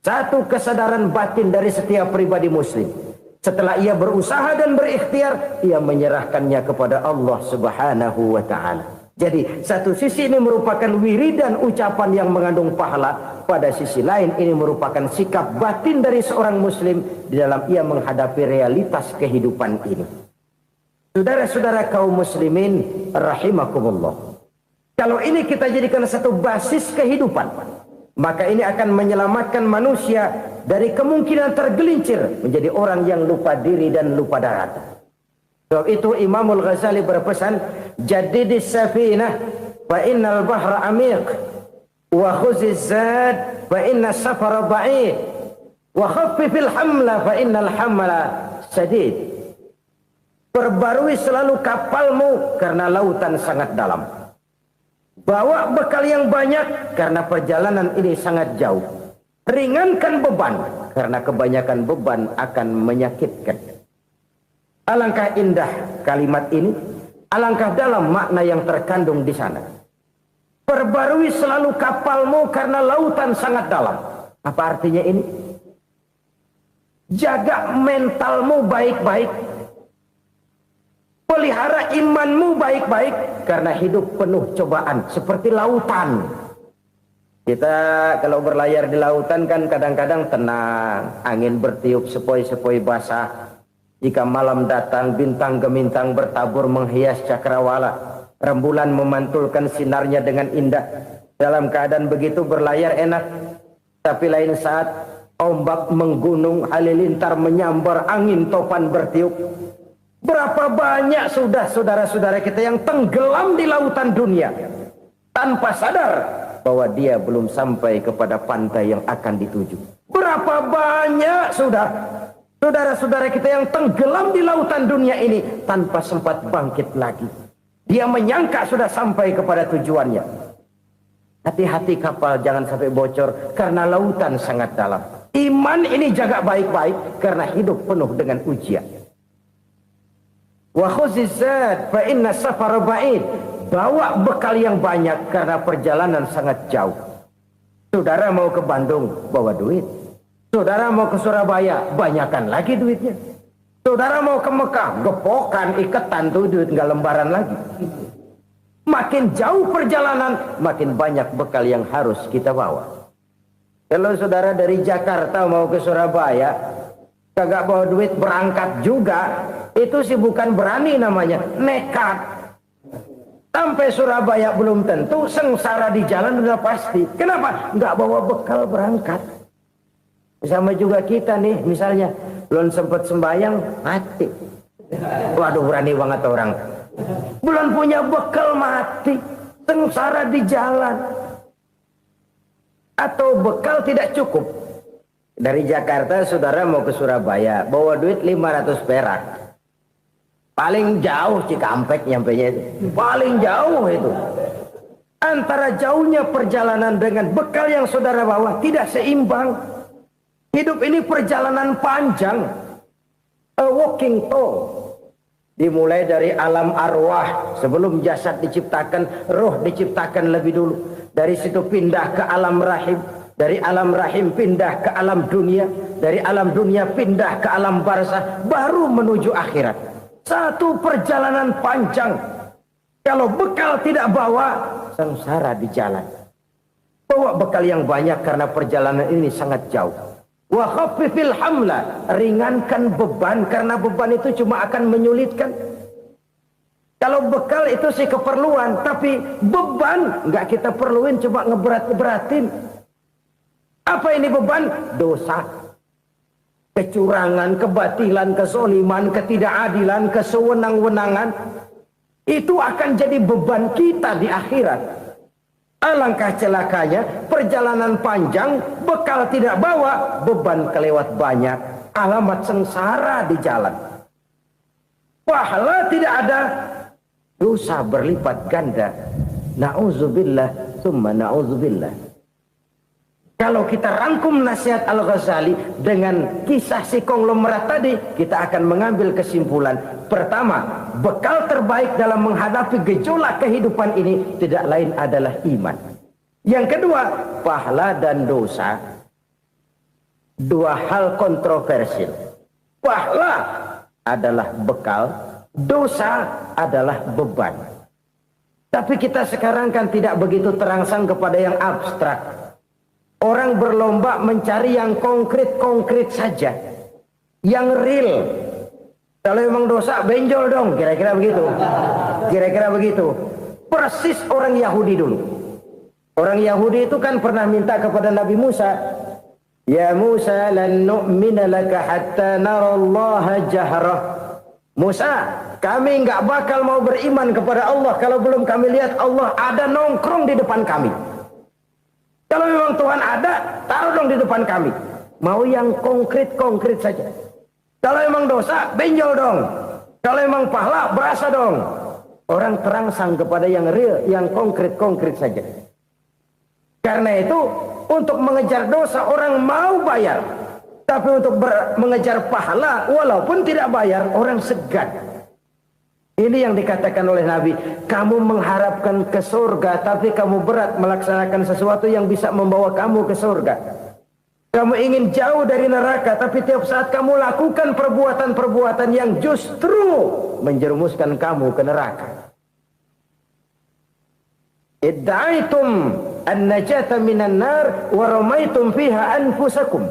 Satu kesadaran batin dari setiap pribadi muslim. Setelah ia berusaha dan berikhtiar, ia menyerahkannya kepada Allah Subhanahu wa ta'ala. Jadi, satu sisi ini merupakan wiridan ucapan yang mengandung pahala. Pada sisi lain, ini merupakan sikap batin dari seorang muslim di dalam ia menghadapi realitas kehidupan ini. Saudara-saudara kaum muslimin rahimakumullah. Kalau ini kita jadikan satu basis kehidupan, maka ini akan menyelamatkan manusia dari kemungkinan tergelincir menjadi orang yang lupa diri dan lupa darat. Sebab itu Imamul Ghazali berpesan, jadidis safinah fa innal bahra amiq wa khuziz zad fa inna safara ba'id wa khaffifil hamla fa innal hamla sadid. Perbarui selalu kapalmu karena lautan sangat dalam. Bawa bekal yang banyak karena perjalanan ini sangat jauh. Ringankan beban karena kebanyakan beban akan menyakitkan. Alangkah indah kalimat ini, alangkah dalam makna yang terkandung di sana. Perbarui selalu kapalmu karena lautan sangat dalam. Apa artinya ini? Jaga mentalmu baik-baik. Pelihara imanmu baik-baik karena hidup penuh cobaan seperti lautan. Kita kalau berlayar di lautan kan kadang-kadang tenang, angin bertiup sepoi-sepoi basah. Jika malam datang bintang gemintang bertabur menghias cakrawala. Rembulan memantulkan sinarnya dengan indah. Dalam keadaan begitu berlayar enak. Tapi lain saat ombak menggunung, halilintar menyambar, angin topan bertiup. Berapa banyak sudah saudara-saudara kita yang tenggelam di lautan dunia tanpa sadar bahwa dia belum sampai kepada pantai yang akan dituju. Berapa banyak sudah saudara-saudara kita yang tenggelam di lautan dunia ini tanpa sempat bangkit lagi. Dia menyangka sudah sampai kepada tujuannya. Hati-hati kapal jangan sampai bocor karena lautan sangat dalam. Iman ini jaga baik-baik karena hidup penuh dengan ujian. Wa khuzizat fa inna safar ba'id. Bawa bekal yang banyak karena perjalanan sangat jauh. Saudara mau ke Bandung, bawa duit. Saudara mau ke Surabaya, banyakan lagi duitnya. Saudara mau ke Mekah, gepokan, iketan tuh duit nggak lembaran lagi. Makin jauh perjalanan, makin banyak bekal yang harus kita bawa. Kalau saudara dari Jakarta mau ke Surabaya, kagak bawa duit berangkat juga, itu sih bukan berani namanya, nekat. Sampai Surabaya belum tentu, sengsara di jalan udah pasti. Kenapa? Nggak bawa bekal berangkat. Sama juga kita nih, misalnya belum sempat sembahyang, mati. Waduh, berani banget orang. Belum punya bekal, mati. Sengsara di jalan. Atau bekal tidak cukup. Dari Jakarta saudara mau ke Surabaya, bawa duit 500 perak. Paling jauh Cikampek nyampenya itu. Paling jauh itu. Antara jauhnya perjalanan dengan bekal yang saudara bawa tidak seimbang. Hidup ini perjalanan panjang. A walking tour. Dimulai dari alam arwah. Sebelum jasad diciptakan, roh diciptakan lebih dulu. Dari situ pindah ke alam rahim. Dari alam rahim pindah ke alam dunia. Dari alam dunia pindah ke alam barzah. Baru menuju akhirat. Satu perjalanan panjang. Kalau bekal tidak bawa, sengsara di jalan. Bawa bekal yang banyak karena perjalanan ini sangat jauh. Wa khaffifil hamla, ringankan beban karena beban itu cuma akan menyulitkan. Kalau bekal itu sih keperluan, tapi beban nggak kita perluin, cuma ngeberat-beratin. Apa ini beban? Dosa, kecurangan, kebatilan, kezoliman, ketidakadilan, kesewenang-wenangan. Itu akan jadi beban kita di akhirat. Alangkah celakanya, perjalanan panjang, bekal tidak bawa, beban kelewat banyak, alamat sengsara di jalan. Pahala tidak ada, dosa berlipat ganda. Na'udzubillah, summa na'udzubillah. Kalau kita rangkum nasihat Al-Ghazali dengan kisah si konglomerat tadi, kita akan mengambil kesimpulan. Pertama, bekal terbaik dalam menghadapi gejolak kehidupan ini tidak lain adalah iman. Yang kedua, pahala dan dosa. Dua hal kontroversial. Pahala adalah bekal, dosa adalah beban. Tapi kita sekarang kan tidak begitu terangsang kepada yang abstrak. Orang berlomba mencari yang konkret-konkret saja. Yang real. Kalau memang dosa, benjol dong. Kira-kira begitu. Kira-kira begitu. Persis orang Yahudi dulu. Orang Yahudi itu kan pernah minta kepada Nabi Musa. Ya Musa, lan nu'mina laka hatta narallaha jahrah. Musa, kami nggak bakal mau beriman kepada Allah kalau belum kami lihat Allah ada nongkrong di depan kami. Kalau memang Tuhan ada, taruh dong di depan kami. Mau yang konkret-konkret saja. Kalau memang dosa, benjol dong. Kalau memang pahala, berasa dong. Orang terangsang kepada yang real, yang konkret-konkret saja. Karena itu, untuk mengejar dosa, orang mau bayar. Tapi untuk mengejar pahala, walaupun tidak bayar, orang segan. Ini yang dikatakan oleh Nabi, kamu mengharapkan ke surga, tapi kamu berat melaksanakan sesuatu yang bisa membawa kamu ke surga. Kamu ingin jauh dari neraka, tapi tiap saat kamu lakukan perbuatan-perbuatan yang justru menjerumuskan kamu ke neraka. Idda'aitum an-najata minan nar wa ramaitum fiha anfusakum.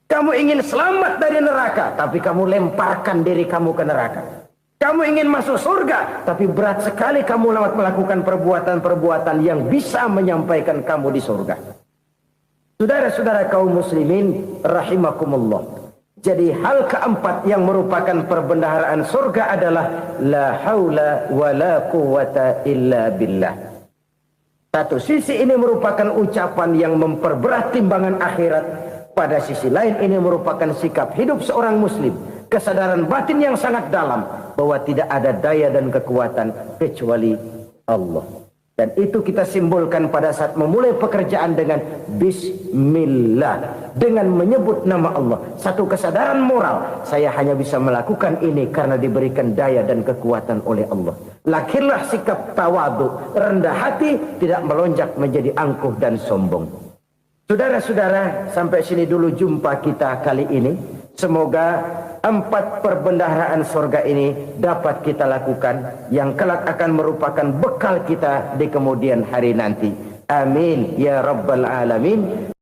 Kamu ingin selamat dari neraka, tapi kamu lemparkan diri kamu ke neraka. Kamu ingin masuk surga, tapi berat sekali kamu melakukan perbuatan-perbuatan yang bisa menyampaikan kamu di surga. Saudara-saudara kaum muslimin rahimakumullah. Jadi hal keempat yang merupakan perbendaharaan surga adalah la haula wa la quwata illa billah. Satu sisi ini merupakan ucapan yang memperberat timbangan akhirat. Pada sisi lain ini merupakan sikap hidup seorang muslim. Kesadaran batin yang sangat dalam bahwa tidak ada daya dan kekuatan kecuali Allah. Dan itu kita simbolkan pada saat memulai pekerjaan dengan Bismillah. Dengan menyebut nama Allah. Satu kesadaran moral. Saya hanya bisa melakukan ini karena diberikan daya dan kekuatan oleh Allah. Lahirlah sikap tawadu, rendah hati, tidak melonjak menjadi angkuh dan sombong. Saudara-saudara, sampai sini dulu jumpa kita kali ini. Semoga 4 perbendaharaan surga ini dapat kita lakukan, yang kelak akan merupakan bekal kita di kemudian hari nanti. Amin ya rabbal alamin.